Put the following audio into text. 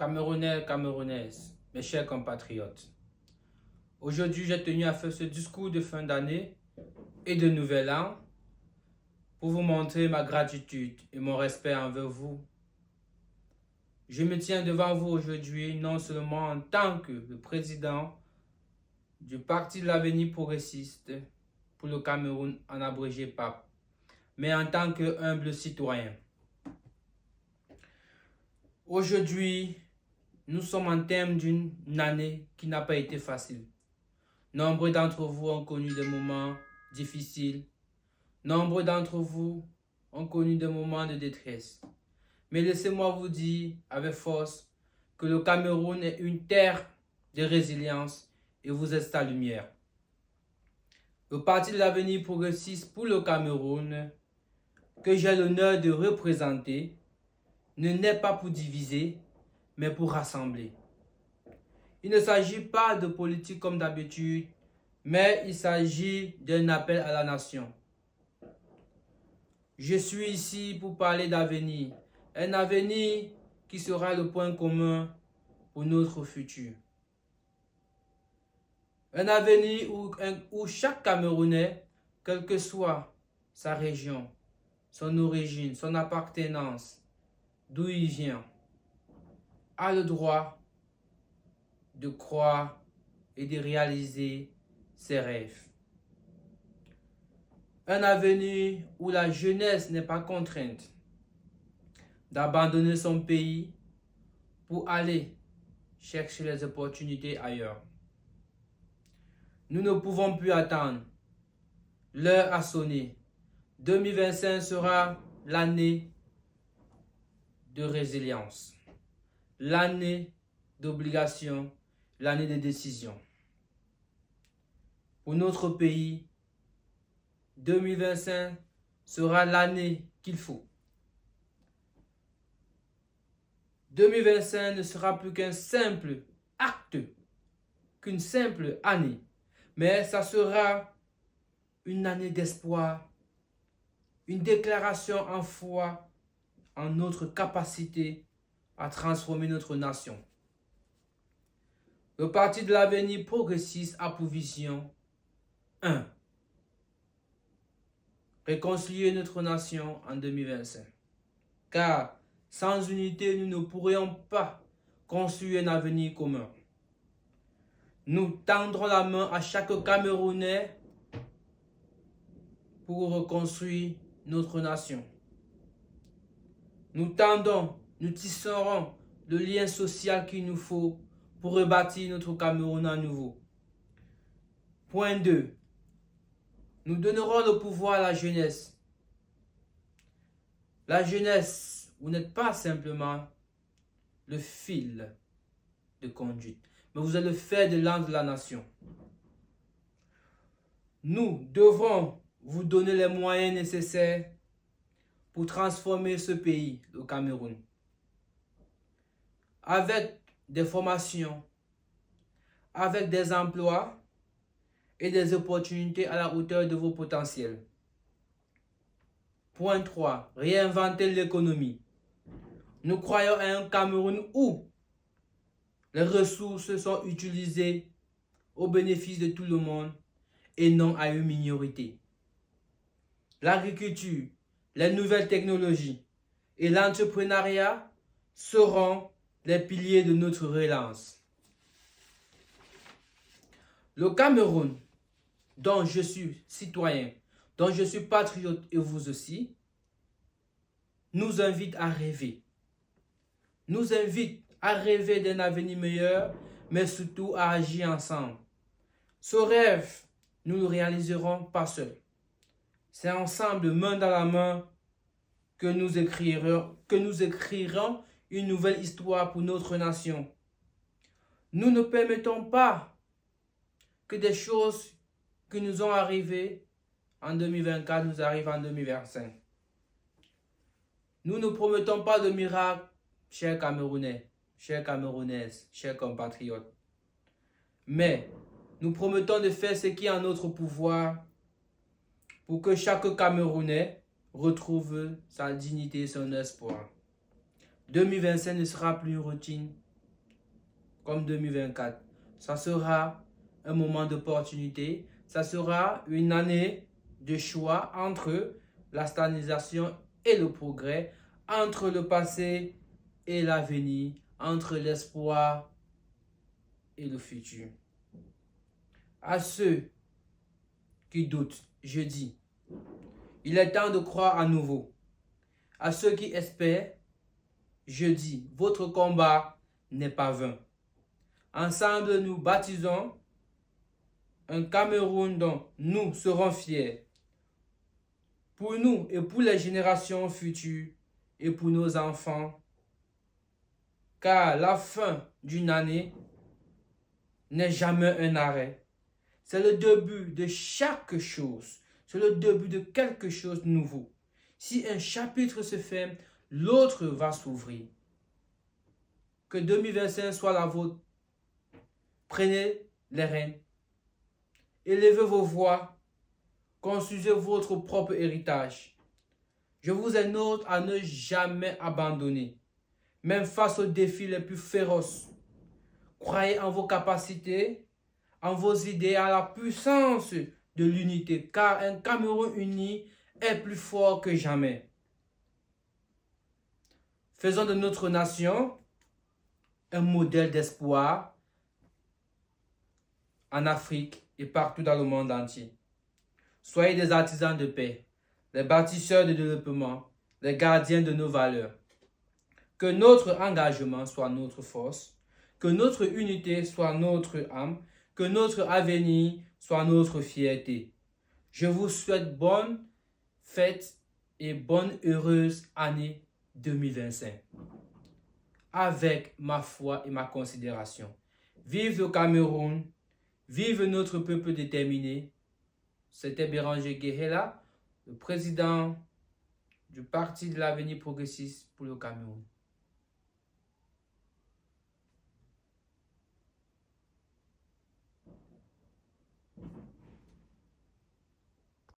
Camerounais, Camerounaises, mes chers compatriotes, aujourd'hui j'ai tenu à faire ce discours de fin d'année et de nouvel an pour vous montrer ma gratitude et mon respect envers vous. Je me tiens devant vous aujourd'hui non seulement en tant que le président du Parti de l'Avenir progressiste pour le Cameroun, en abrégé PAP, mais en tant que humble citoyen. Aujourd'hui, nous sommes en termes d'une année qui n'a pas été facile. Nombreux d'entre vous ont connu des moments difficiles. Nombreux d'entre vous ont connu des moments de détresse. Mais laissez-moi vous dire avec force que le Cameroun est une terre de résilience et vous êtes sa lumière. Le Parti de l'Avenir progressiste pour le Cameroun, que j'ai l'honneur de représenter, ne naît pas pour diviser, mais pour rassembler. Il ne s'agit pas de politique comme d'habitude, mais il s'agit d'un appel à la nation. Je suis ici pour parler d'avenir, un avenir qui sera le point commun pour notre futur. Un avenir où chaque Camerounais, quelle que soit sa région, son origine, son appartenance, d'où il vient, a le droit de croire et de réaliser ses rêves. Un avenir où la jeunesse n'est pas contrainte d'abandonner son pays pour aller chercher les opportunités ailleurs. Nous ne pouvons plus attendre. L'heure a sonné. 2025 sera l'année de résilience, l'année d'obligation, l'année de décision. Pour notre pays, 2025 sera l'année qu'il faut. 2025 ne sera plus qu'un simple acte, qu'une simple année, mais ça sera une année d'espoir, une déclaration en foi en notre capacité à transformer notre nation. Le Parti de l'Avenir progressiste a pour vision 1. Réconcilier notre nation en 2025. Car sans unité, nous ne pourrions pas construire un avenir commun. Nous tendrons la main à chaque Camerounais pour reconstruire notre nation. Nous tisserons le lien social qu'il nous faut pour rebâtir notre Cameroun à nouveau. Point 2. Nous donnerons le pouvoir à la jeunesse. La jeunesse, vous n'êtes pas simplement le fil de conduite, mais vous êtes le fer de lance de la nation. Nous devrons vous donner les moyens nécessaires pour transformer ce pays, le Cameroun, avec des formations, avec des emplois et des opportunités à la hauteur de vos potentiels. Point 3. Réinventer l'économie. Nous croyons à un Cameroun où les ressources sont utilisées au bénéfice de tout le monde et non à une minorité. L'agriculture, les nouvelles technologies et l'entrepreneuriat seront les piliers de notre relance. Le Cameroun, dont je suis citoyen, dont je suis patriote et vous aussi, nous invite à rêver. Nous invite à rêver d'un avenir meilleur, mais surtout à agir ensemble. Ce rêve, nous ne le réaliserons pas seuls. C'est ensemble, main dans la main, que nous écrirons une nouvelle histoire pour notre nation. Nous ne permettons pas que des choses qui nous ont arrivées en 2024 nous arrivent en 2025. Nous ne promettons pas de miracle, chers Camerounais, chères Camerounaises, chers compatriotes. Mais nous promettons de faire ce qui est en notre pouvoir pour que chaque Camerounais retrouve sa dignité et son espoir. 2025 ne sera plus une routine, comme 2024. Ça sera un moment d'opportunité. Ça sera une année de choix entre la stagnisation et le progrès, entre le passé et l'avenir, entre l'espoir et le futur. À ceux qui doutent, je dis, il est temps de croire à nouveau. À ceux qui espèrent, je dis, votre combat n'est pas vain. Ensemble, nous baptisons un Cameroun dont nous serons fiers. Pour nous et pour les générations futures et pour nos enfants. Car la fin d'une année n'est jamais un arrêt. C'est le début de chaque chose. C'est le début de quelque chose de nouveau. Si un chapitre se ferme, l'autre va s'ouvrir. Que 2025 soit la vôtre. Prenez les rênes. Élevez vos voix. Construisez votre propre héritage. Je vous exhorte à ne jamais abandonner, même face aux défis les plus féroces. Croyez en vos capacités, en vos idées, à la puissance de l'unité, car un Cameroun uni est plus fort que jamais. Faisons de notre nation un modèle d'espoir en Afrique et partout dans le monde entier. Soyez des artisans de paix, les bâtisseurs de développement, les gardiens de nos valeurs. Que notre engagement soit notre force, que notre unité soit notre âme, que notre avenir soit notre fierté. Je vous souhaite bonne fête et bonne heureuse année 2025. Avec ma foi et ma considération. Vive le Cameroun, vive notre peuple déterminé. C'était Béranger Guéhéla, le président du Parti de l'Avenir progressiste pour le Cameroun.